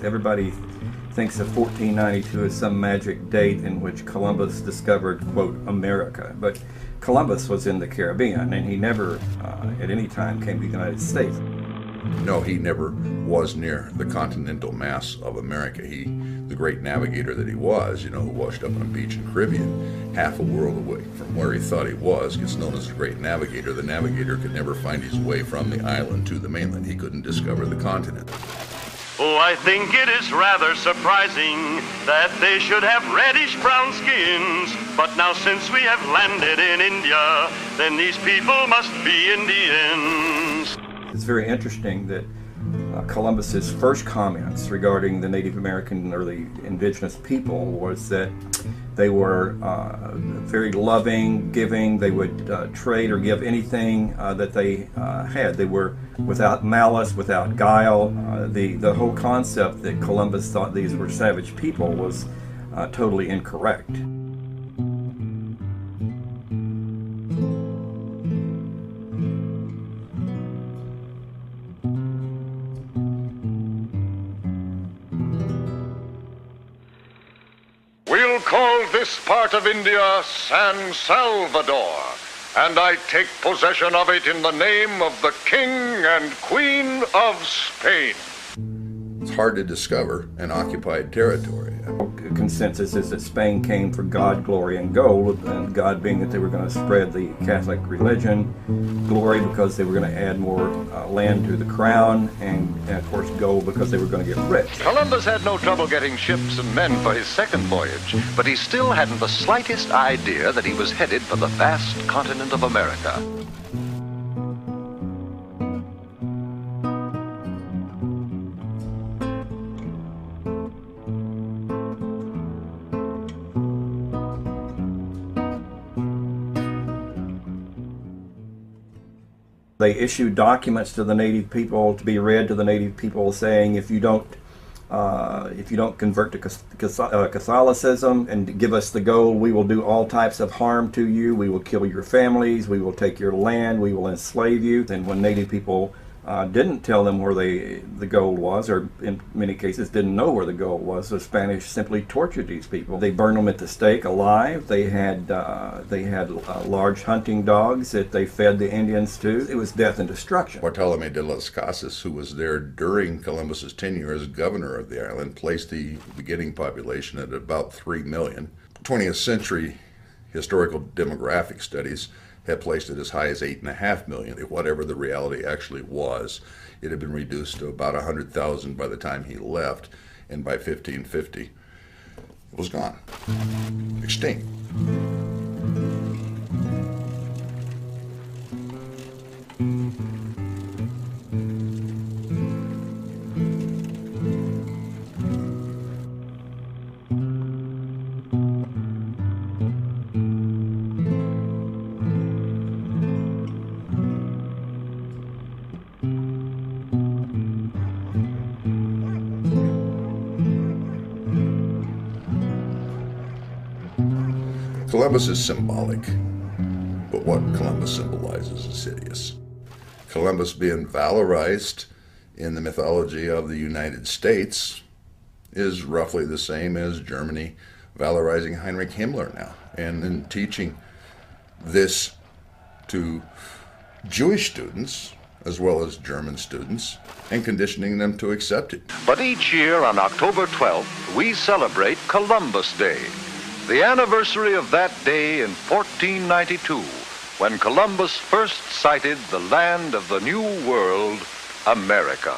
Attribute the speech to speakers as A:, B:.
A: Everybody thinks of 1492 as some magic date in which Columbus discovered, quote, America. But Columbus was in the Caribbean, and he never at any time came to the United States.
B: No, he never was near the continental mass of America. The great navigator that he was, who washed up on a beach in the Caribbean, half a world away from where he thought he was, gets known as the great navigator. The navigator could never find his way from the island to the mainland. He couldn't discover the continent.
C: Oh, I think it is rather surprising that they should have reddish-brown skins. But now since we have landed in India, then these people must be Indians.
A: It's very interesting that Columbus's first comments regarding the Native American or the indigenous people was that they were very loving, giving. They would trade or give anything that they had. They were without malice, without guile. The whole concept that Columbus thought these were savage people was totally incorrect.
D: We'll call this part of India San Salvador, and I take possession of it in the name of the King and Queen of Spain.
B: It's hard to discover an occupied territory.
A: Consensus is that Spain came for God, glory, and gold, and God being that they were going to spread the Catholic religion, glory because they were going to add more land to the crown, and of course gold because they were going to get rich.
D: Columbus had no trouble getting ships and men for his second voyage, but he still hadn't the slightest idea that he was headed for the vast continent of America.
A: They issued documents to the native people to be read to the native people, saying if you don't convert to Catholicism and give us the gold, we will do all types of harm to you. We will kill your families. We will take your land. We will enslave you. And when native people didn't tell them where the gold was, or in many cases didn't know where the gold was, the Spanish simply tortured these people. They burned them at the stake alive. They had large hunting dogs that they fed the Indians to. It was death and destruction.
B: Bartolome de las Casas, who was there during Columbus's tenure as governor of the island, placed the beginning population at about 3 million. 20th century historical demographic studies had placed it as high as 8.5 million. Whatever the reality actually was, it had been reduced to about 100,000 by the time he left, and by 1550, it was gone, extinct. Columbus is symbolic, but what Columbus symbolizes is hideous. Columbus being valorized in the mythology of the United States is roughly the same as Germany valorizing Heinrich Himmler now, and then teaching this to Jewish students as well as German students and conditioning them to accept it.
D: But each year on October 12th, we celebrate Columbus Day, the anniversary of that day in 1492, when Columbus first sighted the land of the New World, America.